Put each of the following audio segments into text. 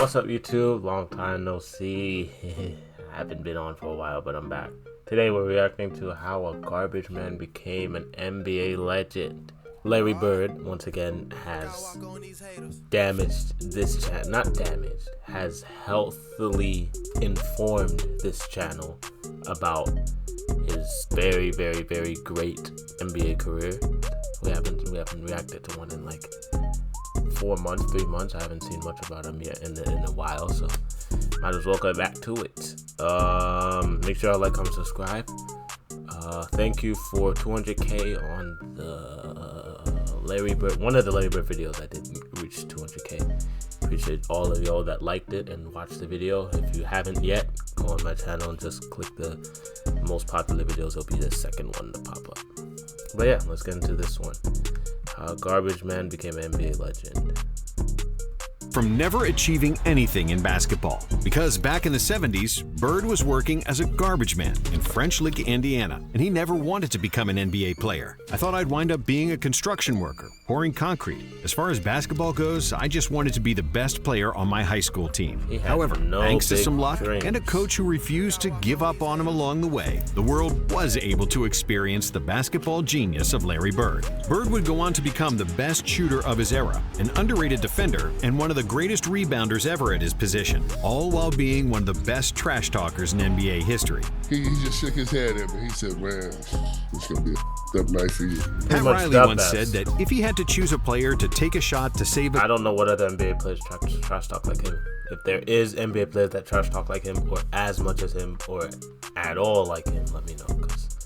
What's up, YouTube? Long time no see. I haven't been on for a while, but I'm back. Today we're reacting to how a garbage man became an NBA legend. Larry Bird, once again, has damaged this channel. Not damaged, has healthily informed this channel about his very, very, very great NBA career. We haven't reacted to one in like 4 months, 3 months. I haven't seen much about him yet in a while, so might as well get back to it. Make sure y'all like, comment, subscribe. Thank you for 200k on the Larry Bird, one of the Larry Bird videos. I didn't reach 200k. Appreciate all of y'all that liked it and watched the video. If you haven't yet, go on my channel and just click the most popular videos. It'll be the second one to pop up. But yeah, let's get into this one. How garbage man became an NBA legend. From never achieving anything in basketball, because back in the 70s, Bird was working as a garbage man in French Lick, Indiana, and he never wanted to become an NBA player. I thought I'd wind up being a construction worker, pouring concrete. As far as basketball goes, I just wanted to be the best player on my high school team. However, thanks to some luck and a coach who refused to give up on him along the way, the world was able to experience the basketball genius of Larry Bird. Bird would go on to become the best shooter of his era, an underrated defender, and one of the greatest rebounders ever at his position, all while being one of the best trash talkers in NBA history. He just shook his head at me. He said, man, it's going to be a up night for you. Pat Riley once said that if he had to choose a player to take a shot to save a... I don't know what other NBA players trash talk like him. If there is NBA players that trash talk like him, or as much as him, or at all like him, let me know, because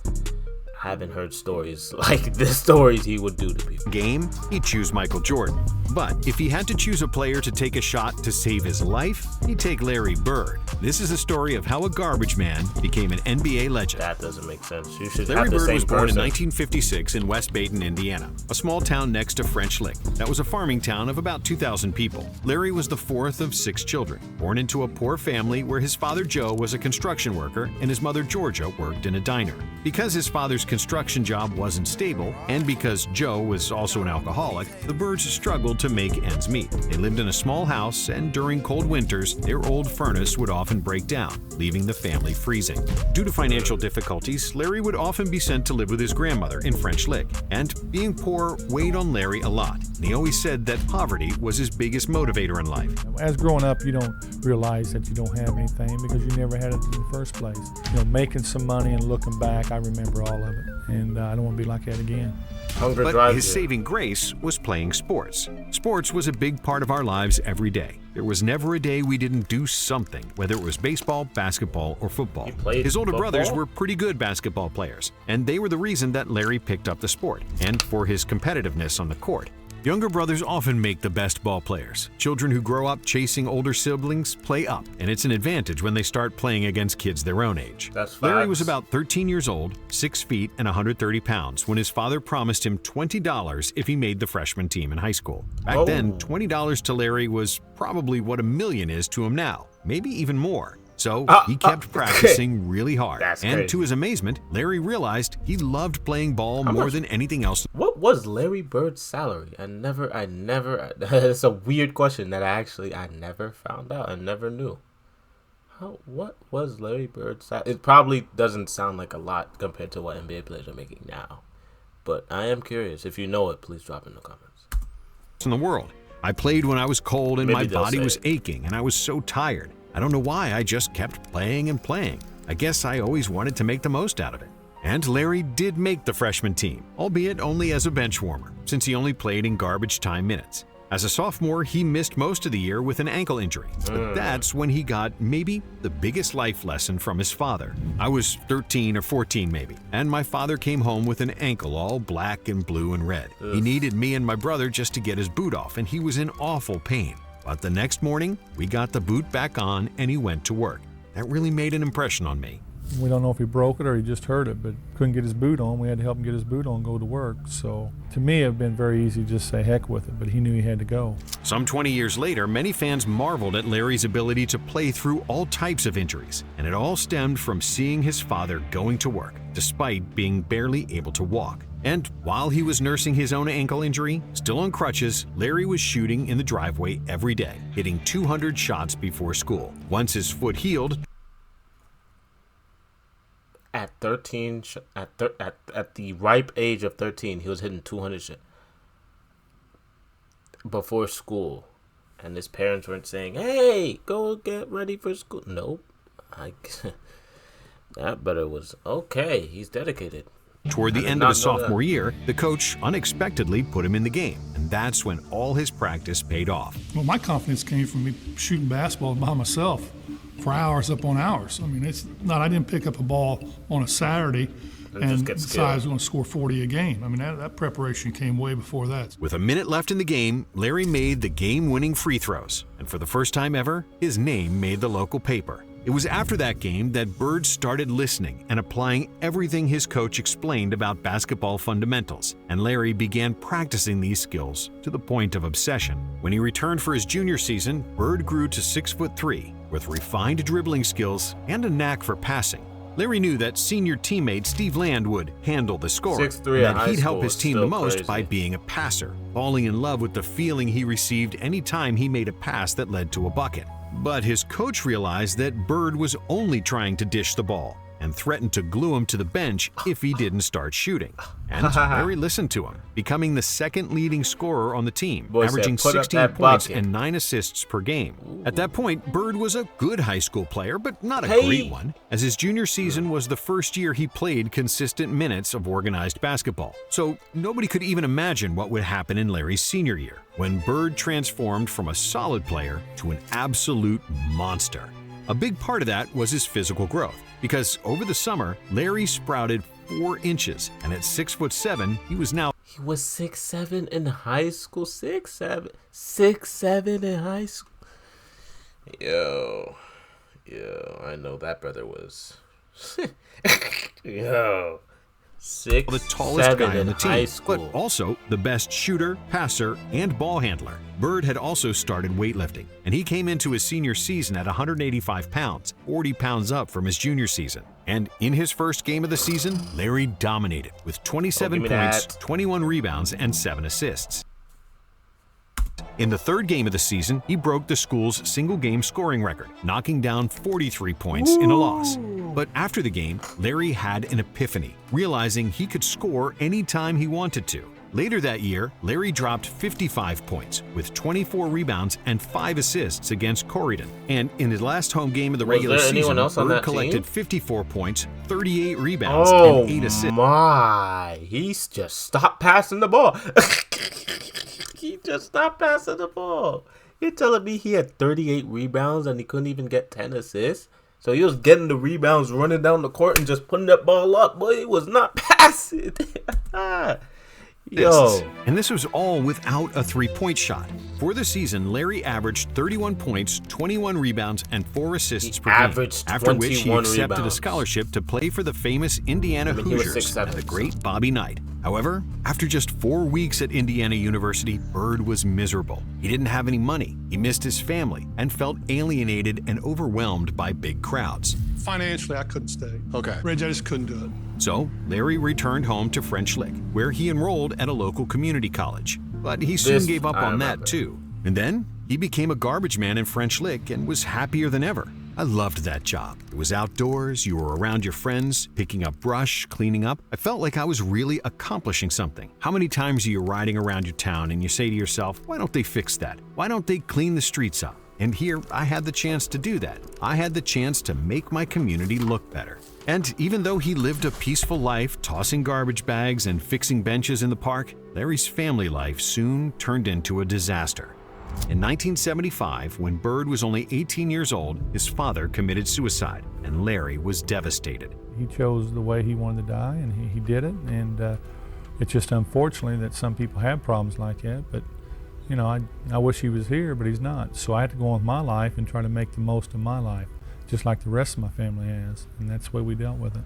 I haven't heard stories like the stories he would do to people. Game, he'd choose Michael Jordan. But if he had to choose a player to take a shot to save his life, he'd take Larry Bird. This is a story of how a garbage man became an NBA legend. That doesn't make sense. You should Larry have the Bird same was born in person. 1956 in West Baton, Indiana, a small town next to French Lick. That was a farming town of about 2,000 people. Larry was the fourth of 6 children, born into a poor family where his father Joe was a construction worker and his mother Georgia worked in a diner. Because his father's construction job wasn't stable, and because Joe was also an alcoholic, the Birds struggled to make ends meet. They lived in a small house, and during cold winters, their old furnace would often break down, leaving the family freezing. Due to financial difficulties, Larry would often be sent to live with his grandmother in French Lick, and being poor weighed on Larry a lot. And he always said that poverty was his biggest motivator in life. As growing up, you don't realize that you don't have anything because you never had it in the first place. You know, making some money and looking back, I remember all of it, and I don't want to be like that again. But his saving grace was playing sports. Sports was a big part of our lives every day. There was never a day we didn't do something, whether it was baseball, basketball, or football. His older brothers were pretty good basketball players, and they were the reason that Larry picked up the sport, and for his competitiveness on the court. Younger brothers often make the best ball players. Children who grow up chasing older siblings play up, and it's an advantage when they start playing against kids their own age. Larry was about 13 years old, 6 feet, and 130 pounds when his father promised him $20 if he made the freshman team in high school. Back then, $20 to Larry was probably what $1 million is to him now, maybe even more. So he kept practicing really hard. And to his amazement, Larry realized he loved playing ball more than anything else. What was Larry Bird's salary? I never, it's a weird question that I never found out. I never knew. What was Larry Bird's salary? It probably doesn't sound like a lot compared to what NBA players are making now. But I am curious. If you know it, please drop in the comments. In the world. I played when I was cold and my body was aching and I was so tired. I don't know why, I just kept playing and playing. I guess I always wanted to make the most out of it. And Larry did make the freshman team, albeit only as a bench warmer, since he only played in garbage time minutes. As a sophomore, he missed most of the year with an ankle injury, but that's when he got maybe the biggest life lesson from his father. I was 13 or 14 maybe, and my father came home with an ankle all black and blue and red. He needed me and my brother just to get his boot off, and he was in awful pain. But the next morning, we got the boot back on and he went to work. That really made an impression on me. We don't know if he broke it or he just hurt it, but couldn't get his boot on. We had to help him get his boot on and go to work. So to me, it would have been very easy to just say heck with it, but he knew he had to go. Some 20 years later, many fans marveled at Larry's ability to play through all types of injuries, and it all stemmed from seeing his father going to work, despite being barely able to walk. And while he was nursing his own ankle injury, still on crutches, Larry was shooting in the driveway every day, hitting 200 shots before school. Once his foot healed, At 13, at the ripe age of 13, he was hitting 200 shit before school, and his parents weren't saying, "Hey, go get ready for school." Nope, that brother was okay. He's dedicated. Toward the end of his sophomore year, the coach unexpectedly put him in the game, and that's when all his practice paid off. Well, my confidence came from me shooting basketball by myself for hours upon hours. I mean, it's not, I didn't pick up a ball on a Saturday and decide I was going to score 40 a game. I mean, that preparation came way before that. With a minute left in the game, Larry made the game-winning free throws, and for the first time ever, his name made the local paper. It was after that game that Bird started listening and applying everything his coach explained about basketball fundamentals, and Larry began practicing these skills to the point of obsession. When he returned for his junior season, Bird grew to 6'3", with refined dribbling skills and a knack for passing. Larry knew that senior teammate Steve Land would handle the scoring, 6'3" and that he'd help his team the most crazy. by being a passer, falling in love with the feeling he received any time he made a pass that led to a bucket. But his coach realized that Bird was only trying to dish the ball and threatened to glue him to the bench if he didn't start shooting. And Larry listened to him, becoming the second leading scorer on the team, averaging 16 points and 9 assists per game. At that point, Bird was a good high school player, but not a great one, as his junior season was the first year he played consistent minutes of organized basketball. So nobody could even imagine what would happen in Larry's senior year, when Bird transformed from a solid player to an absolute monster. A big part of that was his physical growth, because over the summer, Larry sprouted 4 inches, and at 6'7", he was now... He was 6'7" in high school. 6'7" in high school. Yo, I know that brother was. Yo. The tallest guy on the team, but also the best shooter, passer, and ball handler. Bird had also started weightlifting, and he came into his senior season at 185 pounds, 40 pounds up from his junior season. And in his first game of the season, Larry dominated with 27 points, 21 rebounds, and 7 assists. In the third game of the season, he broke the school's single-game scoring record, knocking down 43 points in a loss. But after the game, Larry had an epiphany, realizing he could score anytime he wanted to. Later that year, Larry dropped 55 points with 24 rebounds and 5 assists against Corydon. And in his last home game of the regular season, Bird collected 54 points, 38 rebounds, and 8 assists. Oh my, he's just stopped passing the ball. He just stopped passing the ball. You're telling me he had 38 rebounds and he couldn't even get 10 assists? So he was getting the rebounds, running down the court and just putting that ball up, but he was not passing. Yo. And this was all without a three-point shot. For the season, Larry averaged 31 points, 21 rebounds, and 4 assists per game, after which he accepted a scholarship to play for the famous Indiana Hoosiers and the great Bobby Knight. However, after just 4 weeks at Indiana University, Bird was miserable. He didn't have any money, he missed his family, and felt alienated and overwhelmed by big crowds. Financially, I couldn't stay. Okay. Reg, I just couldn't do it. So, Larry returned home to French Lick, where he enrolled at a local community college. But he soon gave up on that too. And then, he became a garbage man in French Lick and was happier than ever. I loved that job. It was outdoors, you were around your friends, picking up brush, cleaning up. I felt like I was really accomplishing something. How many times are you riding around your town and you say to yourself, why don't they fix that? Why don't they clean the streets up? And here, I had the chance to do that. I had the chance to make my community look better. And even though he lived a peaceful life, tossing garbage bags and fixing benches in the park, Larry's family life soon turned into a disaster. In 1975, when Bird was only 18 years old, his father committed suicide, and Larry was devastated. He chose the way he wanted to die, and he did it. And it's just unfortunately that some people have problems like that. But you know, I wish he was here, but he's not. So I had to go on with my life and try to make the most of my life. just like the rest of my family has, and that's the way we dealt with it.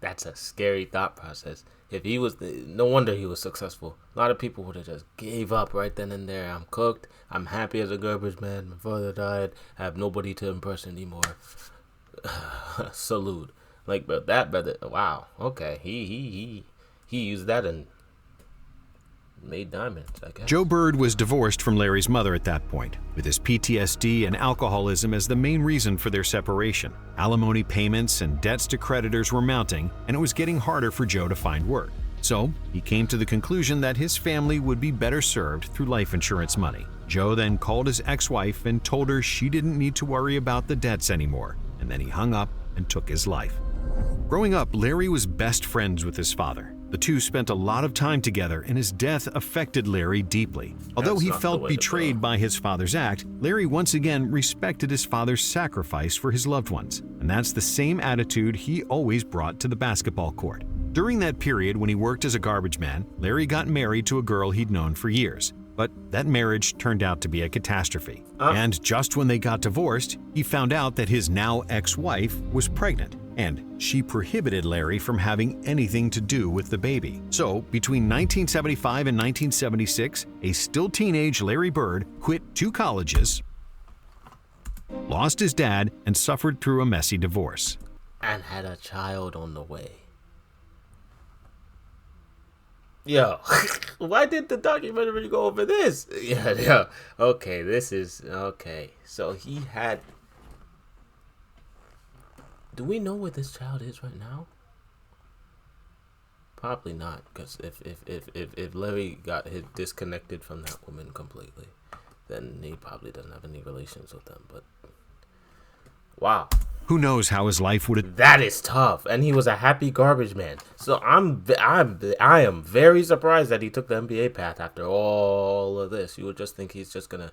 That's a scary thought process. If he was, no wonder he was successful. A lot of people would have just gave up right then and there. I'm cooked. I'm happy as a garbage man. My father died. I have nobody to impress anymore. Salute. Like, but that brother, wow. Okay, he used that and made diamonds, I guess. Joe Bird was divorced from Larry's mother at that point, with his PTSD and alcoholism as the main reason for their separation. Alimony payments and debts to creditors were mounting, and it was getting harder for Joe to find work. So he came to the conclusion that his family would be better served through life insurance money. Joe then called his ex-wife and told her she didn't need to worry about the debts anymore, and then he hung up and took his life. Growing up, Larry was best friends with his father. The two spent a lot of time together, and his death affected Larry deeply. Although he felt betrayed by his father's act, Larry once again respected his father's sacrifice for his loved ones, and that's the same attitude he always brought to the basketball court. During that period when he worked as a garbage man, Larry got married to a girl he'd known for years. But that marriage turned out to be a catastrophe. And just when they got divorced, he found out that his now ex-wife was pregnant, and she prohibited Larry from having anything to do with the baby. So, between 1975 and 1976, a still teenage Larry Bird quit 2 colleges, lost his dad, and suffered through a messy divorce. And had a child on the way. Yo, why did the documentary go over this? Yeah. Okay, this is, okay. So he had, do we know where this child is right now? Probably not, because if Larry got disconnected from that woman completely, then he probably doesn't have any relations with them, but wow. Who knows how his life would have... That is tough, and he was a happy garbage man. So I am very surprised that he took the NBA path after all of this. You would just think he's just gonna,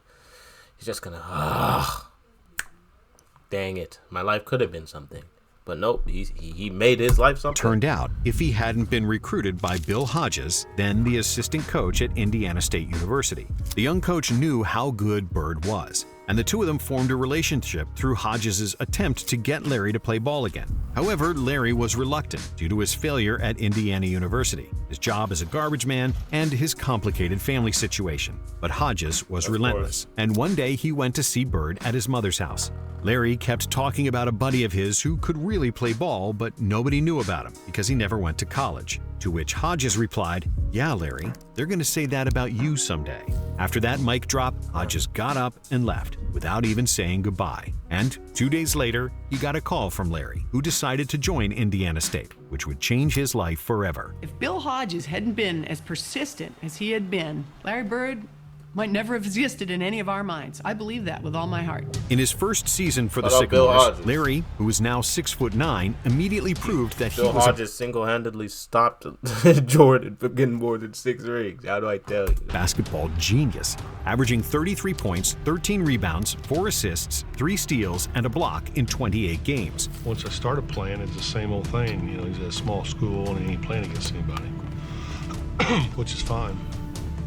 dang it, my life could have been something. But nope, he made his life something. Turned out, if he hadn't been recruited by Bill Hodges, then the assistant coach at Indiana State University, the young coach knew how good Bird was, and the two of them formed a relationship through Hodges' attempt to get Larry to play ball again. However, Larry was reluctant due to his failure at Indiana University, his job as a garbage man, and his complicated family situation. But Hodges was relentless, and one day he went to see Bird at his mother's house. Larry kept talking about a buddy of his who could really play ball, but nobody knew about him because he never went to college. To which Hodges replied, "Yeah, Larry, they're going to say that about you someday." After that mic drop, Hodges got up and left without even saying goodbye. And 2 days later, he got a call from Larry, who decided to join Indiana State, which would change his life forever. If Bill Hodges hadn't been as persistent as he had been, Larry Bird might never have existed in any of our minds. I believe that with all my heart. In his first season for the Sycamores, Larry, who is now 6'9", immediately proved that Bill Hodges single-handedly stopped Jordan from getting more than 6 rings. How do I tell you? Basketball genius, averaging 33 points, 13 rebounds, 4 assists, 3 steals, and a block in 28 games. Once I started playing, it's the same old thing. You know, he's at a small school and he ain't playing against anybody, which is fine.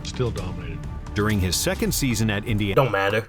Still dominated. During his second season at Indiana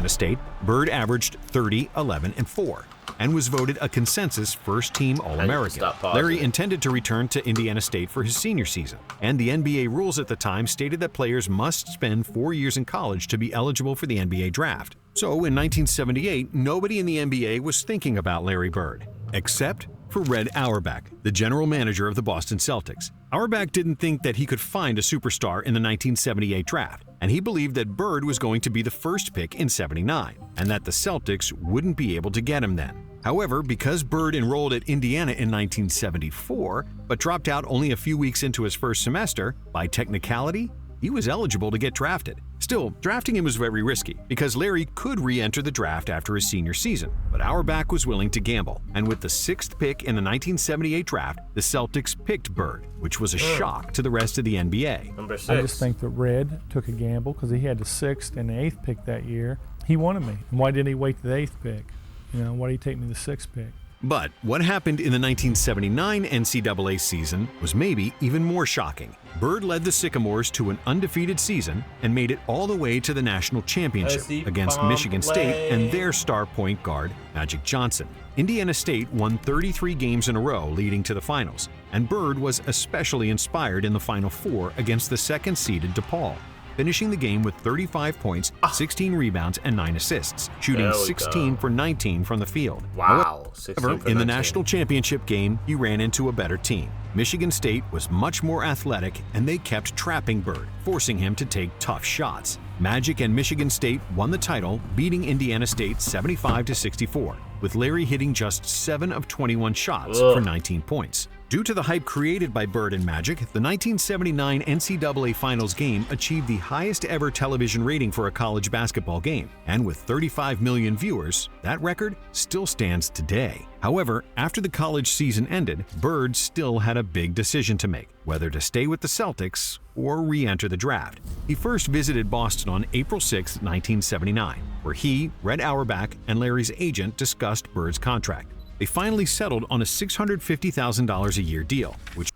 State, Bird averaged 30, 11, and 4, and was voted a consensus first-team All-American. Larry intended to return to Indiana State for his senior season, and the NBA rules at the time stated that players must spend 4 years in college to be eligible for the NBA draft. So in 1978, nobody in the NBA was thinking about Larry Bird, except for Red Auerbach, the general manager of the Boston Celtics. Auerbach didn't think that he could find a superstar in the 1978 draft, and he believed that Bird was going to be the first pick in '79, and that the Celtics wouldn't be able to get him then. However, because Bird enrolled at Indiana in 1974, but dropped out only a few weeks into his first semester, by technicality, he was eligible to get drafted. Still, drafting him was very risky because Larry could re-enter the draft after his senior season, but Auerbach was willing to gamble, and with the 6th pick in the 1978 draft, the Celtics picked Bird, which was a shock to the rest of the NBA. Number 6. I just think that Red took a gamble because he had the 6th and the 8th pick that year. He wanted me. And why didn't he wait to the 8th pick? You know, why did he take me the 6th pick? But what happened in the 1979 NCAA season was maybe even more shocking. Bird led the Sycamores to an undefeated season and made it all the way to the national championship against Michigan State and their star point guard, Magic Johnson. Indiana State won 33 games in a row leading to the finals, and Bird was especially inspired in the Final Four against the second-seeded DePaul, finishing the game with 35 points, 16 rebounds, and 9 assists, shooting 16 for 19 from the field. Wow. However, in the national championship game, he ran into a better team. Michigan State was much more athletic, and they kept trapping Bird, forcing him to take tough shots. Magic and Michigan State won the title, beating Indiana State 75-64, with Larry hitting just 7 of 21 shots for 19 points. Due to the hype created by Bird and Magic, the 1979 NCAA Finals game achieved the highest ever television rating for a college basketball game, and with 35 million viewers, that record still stands today. However, after the college season ended, Bird still had a big decision to make, whether to stay with the Celtics or re-enter the draft. He first visited Boston on April 6, 1979, where he, Red Auerbach, and Larry's agent discussed Bird's contract. They finally settled on a $650,000 a year deal, which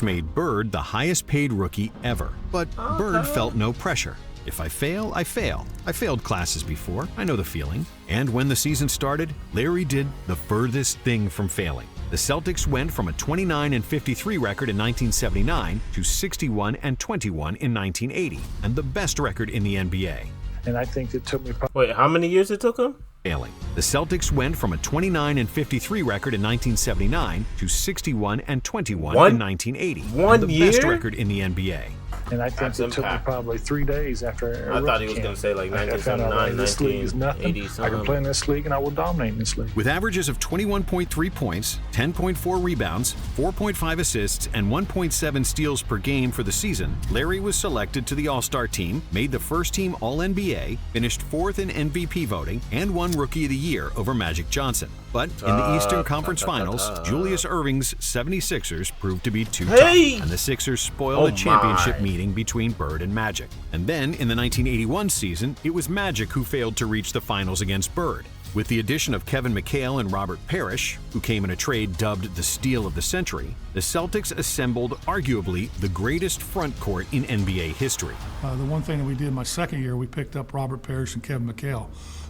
made Bird the highest paid rookie ever. But Bird felt no pressure. If I fail, I fail. I failed classes before, I know the feeling. And when the season started, Larry did the furthest thing from failing. The Celtics went from a 29-53 record in 1979 to 61-21 in 1980, and the best record in the NBA. And I think it took me Wait, how many years it took him? Failing. The Celtics went from a 29-53 record in 1979 to 61-21 in 1980, and the best record in the NBA. And I think it took me probably 3 days after I thought he was going to say like 1979, this league is nothing. 1980 I can play in this league and I will dominate in this league. With averages of 21.3 points, 10.4 rebounds, 4.5 assists, and 1.7 steals per game for the season, Larry was selected to the All-Star team, made the first-team All-NBA, finished 4th in MVP voting, and won Rookie of the Year over Magic Johnson. But in the Eastern Conference Finals, Julius Erving's 76ers proved to be too tough, and the Sixers spoiled a championship meeting between Bird and Magic. And then, in the 1981 season, it was Magic who failed to reach the finals against Bird. With the addition of Kevin McHale and Robert Parrish, who came in a trade dubbed the Steal of the Century, the Celtics assembled arguably the greatest front court in NBA history. The one thing that we did my second year, we picked up Robert Parrish and Kevin McHale.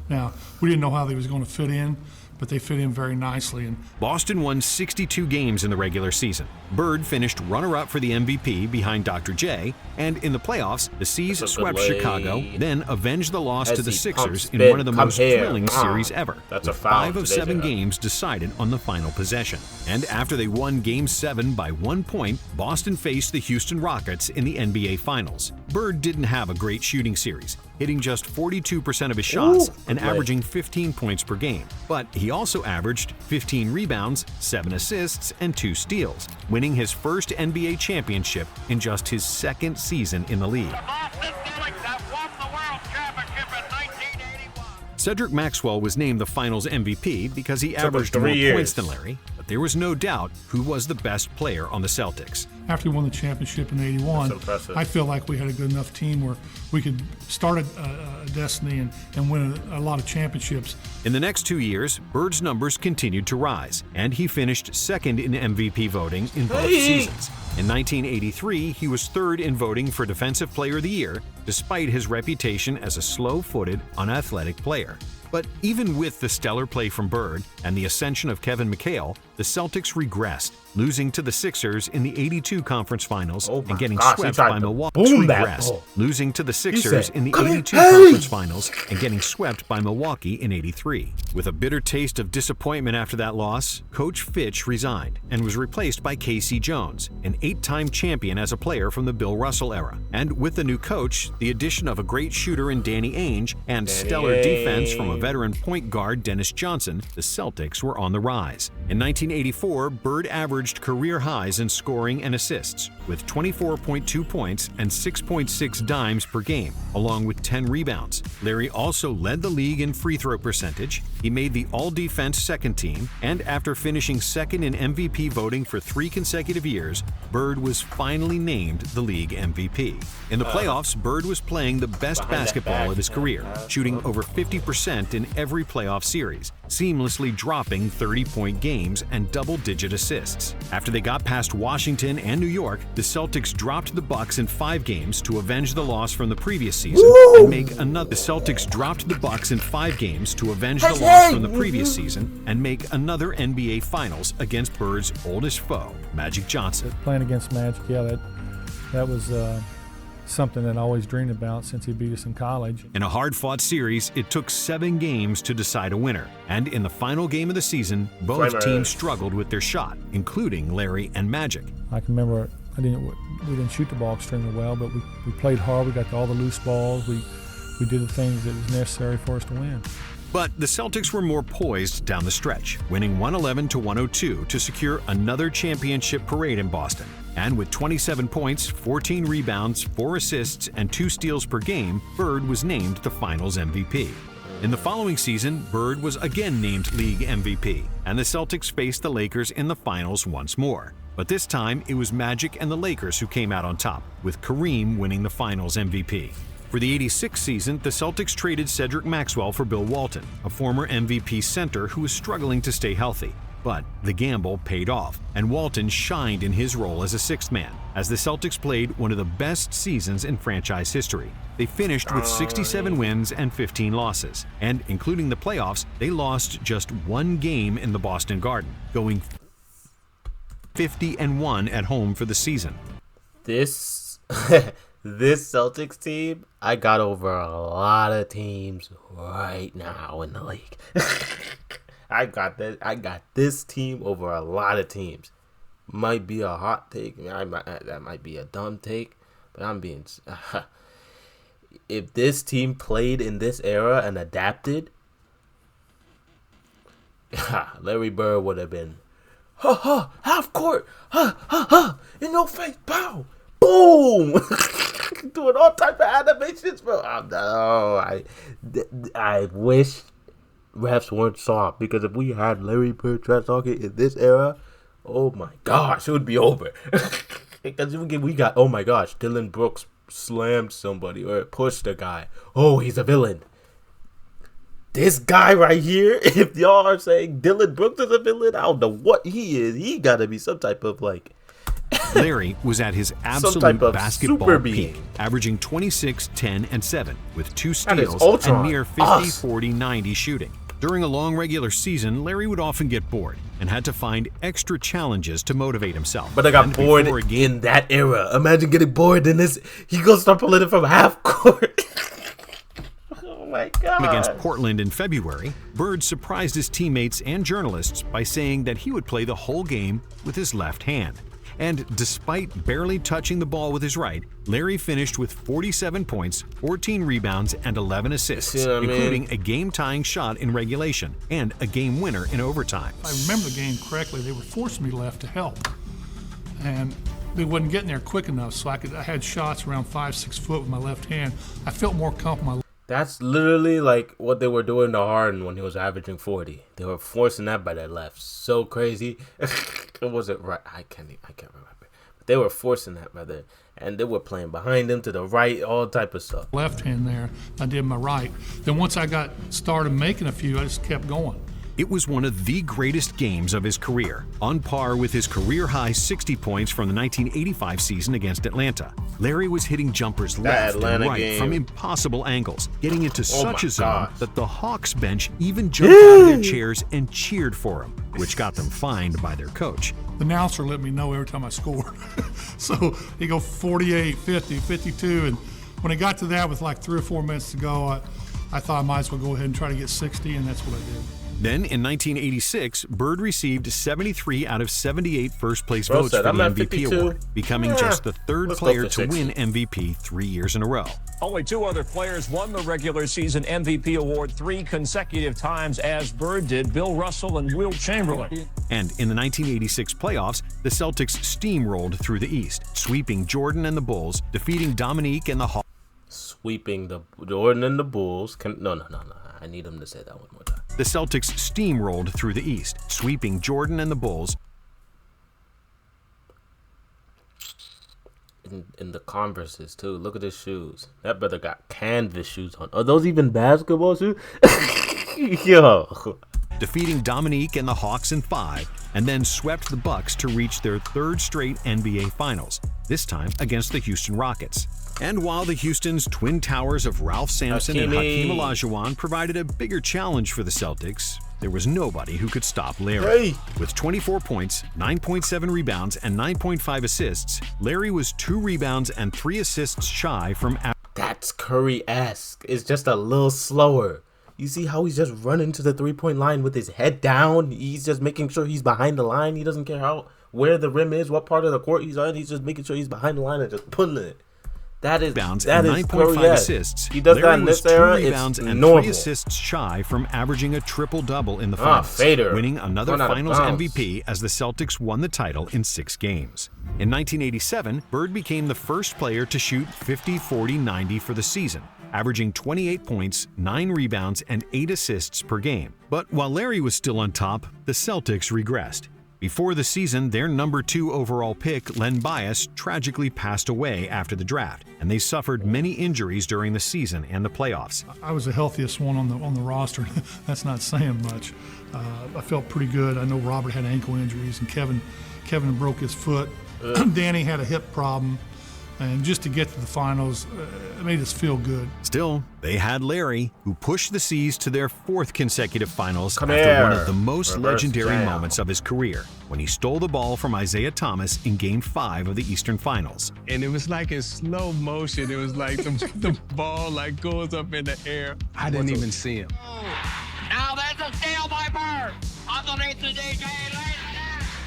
Now, we didn't know how they was going to fit in, but they fit in very nicely. And Boston won 62 games in the regular season. Bird finished runner-up for the MVP behind Dr. J, and in the playoffs, the C's swept Chicago, then avenged the loss to the Sixers in one of the most thrilling series ever. That's a 5 of 7 games decided on the final possession. And after they won Game 7 by 1 point, Boston faced the Houston Rockets in the NBA Finals. Bird didn't have a great shooting series, hitting just 42% of his shots and averaging 15 points per game. But he also averaged 15 rebounds, 7 assists, and 2 steals, winning his first NBA championship in just his second season in the league. Cedric Maxwell was named the Finals MVP because he averaged more points than Larry, but there was no doubt who was the best player on the Celtics. After we won the championship in '81, I feel like we had a good enough team where we could start a destiny and win a lot of championships. In the next 2 years, Bird's numbers continued to rise, and he finished second in MVP voting in both seasons. In 1983, he was third in voting for Defensive Player of the Year, despite his reputation as a slow-footed, unathletic player. But even with the stellar play from Bird and the ascension of Kevin McHale, the Celtics regressed, losing to the Sixers in the '82 Conference Finals and getting swept by Milwaukee. Losing to the Sixers in the '82 Conference Finals and getting swept by Milwaukee in '83. With a bitter taste of disappointment after that loss, Coach Fitch resigned and was replaced by K.C. Jones, an 8-time champion as a player from the Bill Russell era. And with the new coach, the addition of a great shooter in Danny Ainge and stellar defense from a veteran point guard Dennis Johnson, the Celtics were on the rise. In 1984, Bird averaged forged career highs in scoring and assists, with 24.2 points and 6.6 dimes per game, along with 10 rebounds. Larry also led the league in free throw percentage. He made the all-defense second team, and after finishing second in MVP voting for 3 consecutive years, Bird was finally named the league MVP. In the playoffs, Bird was playing the best basketball of his career, shooting over 50% in every playoff series, seamlessly dropping 30-point games and double-digit assists. After they got past Washington and New York, the Celtics dropped the Bucks in 5 games to avenge the loss from the previous season and make another. The Celtics dropped the Bucks in 5 games to avenge the loss from the previous season and make another NBA Finals against Bird's oldest foe, Magic Johnson. Playing against Magic, yeah, that was something that I always dreamed about since he beat us in college. In a hard-fought series, it took 7 games to decide a winner. And in the final game of the season, both teams struggled with their shot, including Larry and Magic. I can remember we didn't shoot the ball extremely well, but we played hard. We got all the loose balls. We did the things that was necessary for us to win. But the Celtics were more poised down the stretch, winning 111-102 to secure another championship parade in Boston. And with 27 points, 14 rebounds, 4 assists, and 2 steals per game, Bird was named the Finals MVP. In the following season, Bird was again named league MVP, and the Celtics faced the Lakers in the finals once more. But this time, it was Magic and the Lakers who came out on top, with Kareem winning the Finals MVP. For the '86 season, the Celtics traded Cedric Maxwell for Bill Walton, a former MVP center who was struggling to stay healthy. But the gamble paid off, and Walton shined in his role as a sixth man, as the Celtics played one of the best seasons in franchise history. They finished with 67 wins and 15 losses, and including the playoffs, they lost just 1 game in the Boston Garden, going 50-1 at home for the season. This Celtics team, I got over a lot of teams right now in the league. I got this team over a lot of teams. Might be a hot take. That might be a dumb take, but I'm being. If this team played in this era and adapted, Larry Bird would have been, half court, in your face, pow, boom, doing all type of animations, bro. I wish refs weren't soft, because if we had Larry Bird trash talking in this era, oh my gosh, it would be over. Because we got, oh my gosh, Dylan Brooks slammed somebody or pushed a guy. Oh, he's a villain. This guy right here, if y'all are saying Dylan Brooks is a villain, I don't know what he is. He got to be some type of Larry was at his absolute basketball peak, averaging 26, 10, and 7, with 2 steals and near 50, 40, 90 shooting. During a long regular season, Larry would often get bored and had to find extra challenges to motivate himself. But I got bored in that era. Imagine getting bored in this. He goes start pulling it from half court. Oh my God. Against Portland in February, Bird surprised his teammates and journalists by saying that he would play the whole game with his left hand. And despite barely touching the ball with his right, Larry finished with 47 points, 14 rebounds, and 11 assists, including a game-tying shot in regulation and a game winner in overtime. If I remember the game correctly, they were forcing me left to help. And they wasn't getting there quick enough, so I had shots around 5-6 foot with my left hand. I felt more comfortable. That's literally like what they were doing to Harden when he was averaging 40. They were forcing that by their left. So crazy. It wasn't right. I can't remember. But they were forcing that by their, and they were playing behind him to the right, all type of stuff. Left hand there, I did my right. Then once I got started making a few, I just kept going. It was one of the greatest games of his career, on par with his career-high 60 points from the 1985 season against Atlanta. Larry was hitting jumpers left and right from impossible angles, getting into such a zone that the Hawks bench even jumped out of their chairs and cheered for him, which got them fined by their coach. The announcer let me know every time I scored. So he'd go 48, 50, 52, and when it got to that with like 3 or 4 minutes to go, I thought I might as well go ahead and try to get 60, and that's what I did. Then in 1986, Bird received 73 out of 78 first-place votes for the MVP award, becoming just the third player to win MVP 3 years in a row. Only 2 other players won the regular season MVP award 3 consecutive times, as Bird did, Bill Russell and Wilt Chamberlain. And in the 1986 playoffs, the Celtics steamrolled through the East, sweeping Jordan and the Bulls, defeating Dominique and the Hawks. Sweeping the Jordan and the Bulls. No. I need him to say that one more time. The Celtics steamrolled through the East, sweeping Jordan and the Bulls. In the Converses, too. Look at his shoes. That brother got canvas shoes on. Are those even basketball shoes? Yo. Defeating Dominique and the Hawks in 5, and then swept the Bucks to reach their 3rd straight NBA Finals, this time against the Houston Rockets. And while the Houston's twin towers of Ralph Sampson and Hakeem Olajuwon provided a bigger challenge for the Celtics, there was nobody who could stop Larry. Hey. With 24 points, 9.7 rebounds, and 9.5 assists, Larry was 2 rebounds and 3 assists shy from... That's Curry-esque. It's just a little slower. You see how he's just running to the three-point line with his head down? He's just making sure he's behind the line. He doesn't care where the rim is, what part of the court he's on. He's just making sure he's behind the line and just pulling it. That is 9.5 assists. He does Larry that in this was 2 era. rebounds It's and normal. 3 assists shy from averaging a triple-double in the finals, winning another Finals MVP as the Celtics won the title in 6 games. In 1987, Bird became the first player to shoot 50-40-90 for the season, averaging 28 points, 9 rebounds, and 8 assists per game. But while Larry was still on top, the Celtics regressed. Before the season, their number 2 overall pick, Len Bias, tragically passed away after the draft, and they suffered many injuries during the season and the playoffs. I was the healthiest one on the roster. That's not saying much. I felt pretty good. I know Robert had ankle injuries, and Kevin broke his foot. Danny had a hip problem. And just to get to the finals, it made us feel good. Still, they had Larry, who pushed the C's to their 4th consecutive finals after one of the most legendary moments of his career, when he stole the ball from Isaiah Thomas in Game 5 of the Eastern Finals. And it was like in slow motion. It was like the ball like goes up in the air. I didn't even see him. Now there's a steal by Bird underneath the DJ.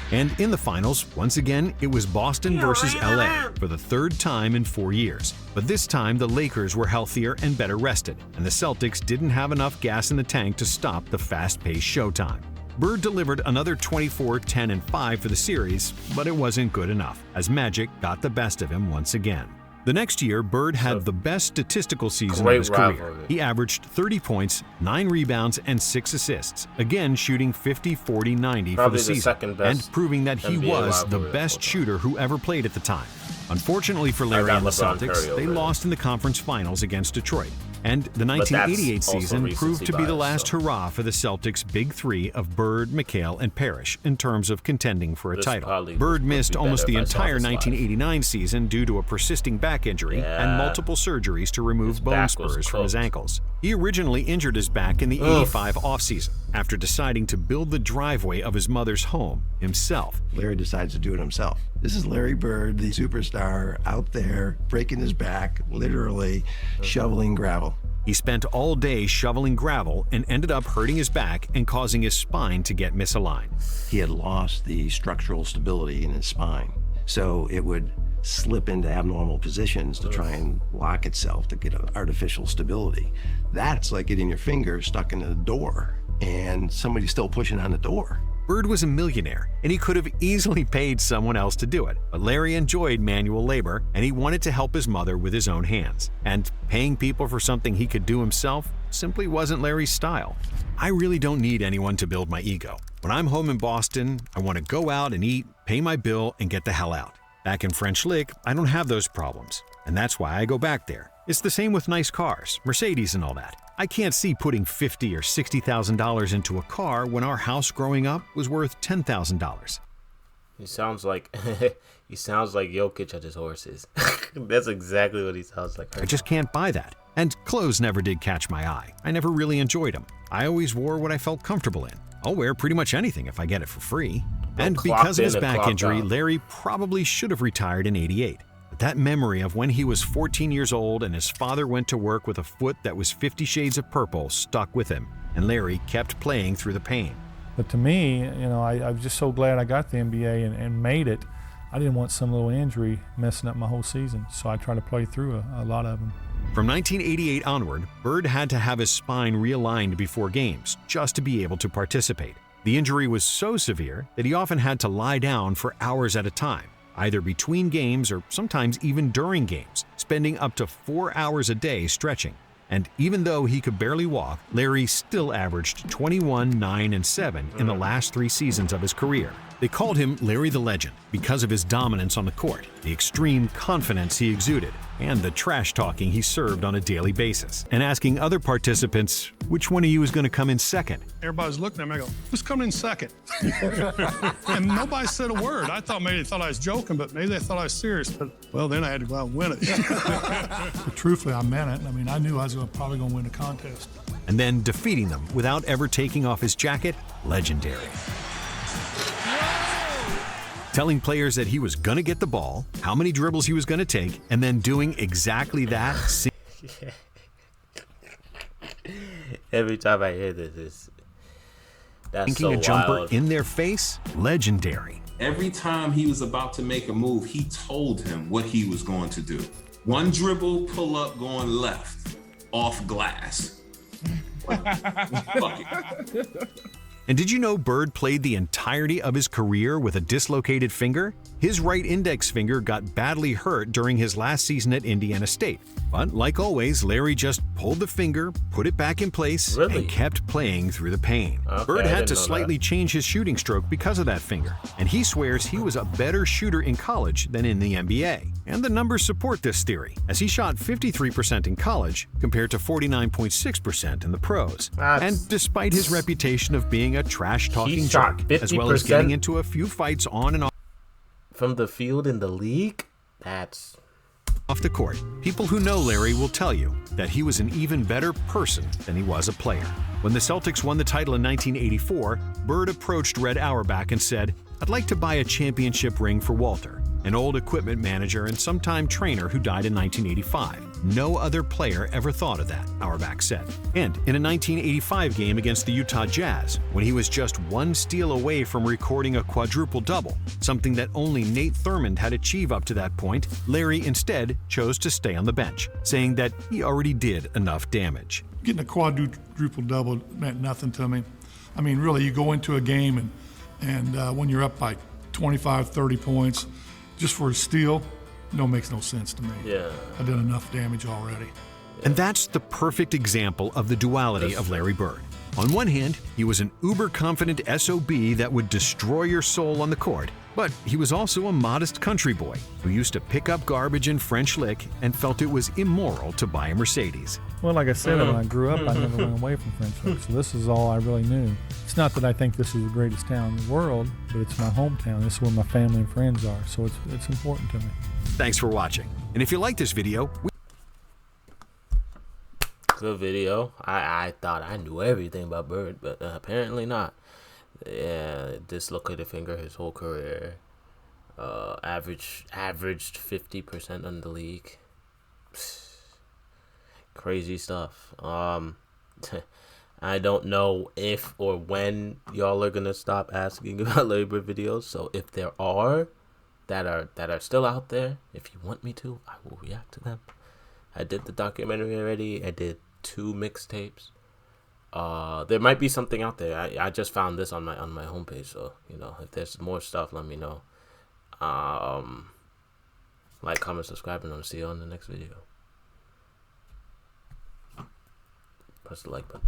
And in the finals, once again, it was Boston versus LA for the 3rd time in 4 years. But this time, the Lakers were healthier and better rested, and the Celtics didn't have enough gas in the tank to stop the fast-paced showtime. Bird delivered another 24, 10, and 5 for the series, but it wasn't good enough, as Magic got the best of him once again. The next year, Bird had the best statistical season of his career. He averaged 30 points, 9 rebounds, and 6 assists, again shooting 50-40-90 for the season, and proving that he was the best shooter who ever played at the time. Unfortunately for Larry and the Celtics, they lost in the conference finals against Detroit. And the 1988 season proved to be the last hurrah for the Celtics' big 3 of Bird, McHale, and Parrish in terms of contending for a title. Bird missed almost the entire 1989 season due to a persisting back injury and multiple surgeries to remove bone spurs from his ankles. He originally injured his back in the 85 offseason after deciding to build the driveway of his mother's home himself. Larry decides to do it himself. This is Larry Bird, the superstar, out there breaking his back, literally shoveling gravel. He spent all day shoveling gravel and ended up hurting his back and causing his spine to get misaligned. He had lost the structural stability in his spine, so it would slip into abnormal positions to try and lock itself to get an artificial stability. That's like getting your finger stuck in a door and somebody's still pushing on the door. Bird was a millionaire, and he could have easily paid someone else to do it. But Larry enjoyed manual labor, and he wanted to help his mother with his own hands. And paying people for something he could do himself simply wasn't Larry's style. I really don't need anyone to build my ego. When I'm home in Boston, I want to go out and eat, pay my bill, and get the hell out. Back in French Lick, I don't have those problems, and that's why I go back there. It's the same with nice cars, Mercedes and all that. I can't see putting $50,000 or $60,000 into a car when our house growing up was worth $10,000. He sounds like Jokic at his horses. That's exactly what he sounds like. I just can't buy that. And clothes never did catch my eye. I never really enjoyed them. I always wore what I felt comfortable in. I'll wear pretty much anything if I get it for free. And because of his back injury, Larry probably should have retired in '88. But that memory of when he was 14 years old and his father went to work with a foot that was 50 shades of purple stuck with him, and Larry kept playing through the pain. But to me, I was just so glad I got the NBA and made it. I didn't want some little injury messing up my whole season, so I tried to play through a lot of them. From 1988 onward, Bird had to have his spine realigned before games just to be able to participate. The injury was so severe that he often had to lie down for hours at a time, either between games or sometimes even during games, spending up to 4 hours a day stretching. And even though he could barely walk, Larry still averaged 21, 9, and 7 in the last 3 seasons of his career. They called him Larry the Legend because of his dominance on the court, the extreme confidence he exuded, and the trash talking he served on a daily basis, and asking other participants which one of you is going to come in second. Everybody's looking at me, I go, who's coming in second? And nobody said a word. I thought maybe they thought I was joking, but maybe they thought I was serious. But, well, then I had to go out and win it. But truthfully, I meant it. I mean, I knew I was probably going to win the contest. And then defeating them without ever taking off his jacket, legendary. Telling players that he was going to get the ball, how many dribbles he was going to take, and then doing exactly that. Every time I hear this, that's Thinking so a jumper wild. in their face, legendary. Every time he was about to make a move, he told him what he was going to do. One dribble, pull up, going left, off glass. Fuck it. And did you know Bird played the entirety of his career with a dislocated finger? His right index finger got badly hurt during his last season at Indiana State. But like always, Larry just pulled the finger, put it back in place, and kept playing through the pain. Okay, Bird I had didn't to know slightly change his shooting stroke because of that finger, and he swears he was a better shooter in college than in the NBA. And the numbers support this theory, as he shot 53% in college compared to 49.6% in the pros. And despite his reputation of being a trash-talking jerk, as well as getting into a few fights on and off from the field in the league, that's off the court, people who know Larry will tell you that he was an even better person than he was a player. When the Celtics won the title in 1984, Bird approached Red Auerbach and said, "I'd like to buy a championship ring for Walter," an old equipment manager and sometime trainer who died in 1985. No other player ever thought of that, Auerbach said. And in a 1985 game against the Utah Jazz, when he was just one steal away from recording a quadruple-double, something that only Nate Thurmond had achieved up to that point, Larry instead chose to stay on the bench, saying that he already did enough damage. Getting a quadruple-double meant nothing to me. I mean, really, you go into a game and when you're up by 25, 30 points, just for a steal, makes no sense to me. Yeah. I did enough damage already. And that's the perfect example of the duality of Larry Bird. On one hand, he was an uber-confident SOB that would destroy your soul on the court, but he was also a modest country boy who used to pick up garbage in French Lick and felt it was immoral to buy a Mercedes. Well, like I said, when I grew up, I never went away from French Lick, so this is all I really knew. It's not that I think this is the greatest town in the world, but it's my hometown. This is where my family and friends are, so it's important to me. Thanks for watching. And if you like this video, good video. I thought I knew everything about Bird, but apparently not. Yeah, dislocated finger his whole career. Averaged 50% in the league. Crazy stuff. I don't know if or when y'all are gonna stop asking about Larry Bird videos. So if there are that are still out there, if you want me to, I will react to them. I did the documentary already. I did 2 mixtapes. There might be something out there. I just found this on my homepage, so if there's more stuff, let me know. Like, comment, subscribe, and I'll see you on the next video. Press the like button.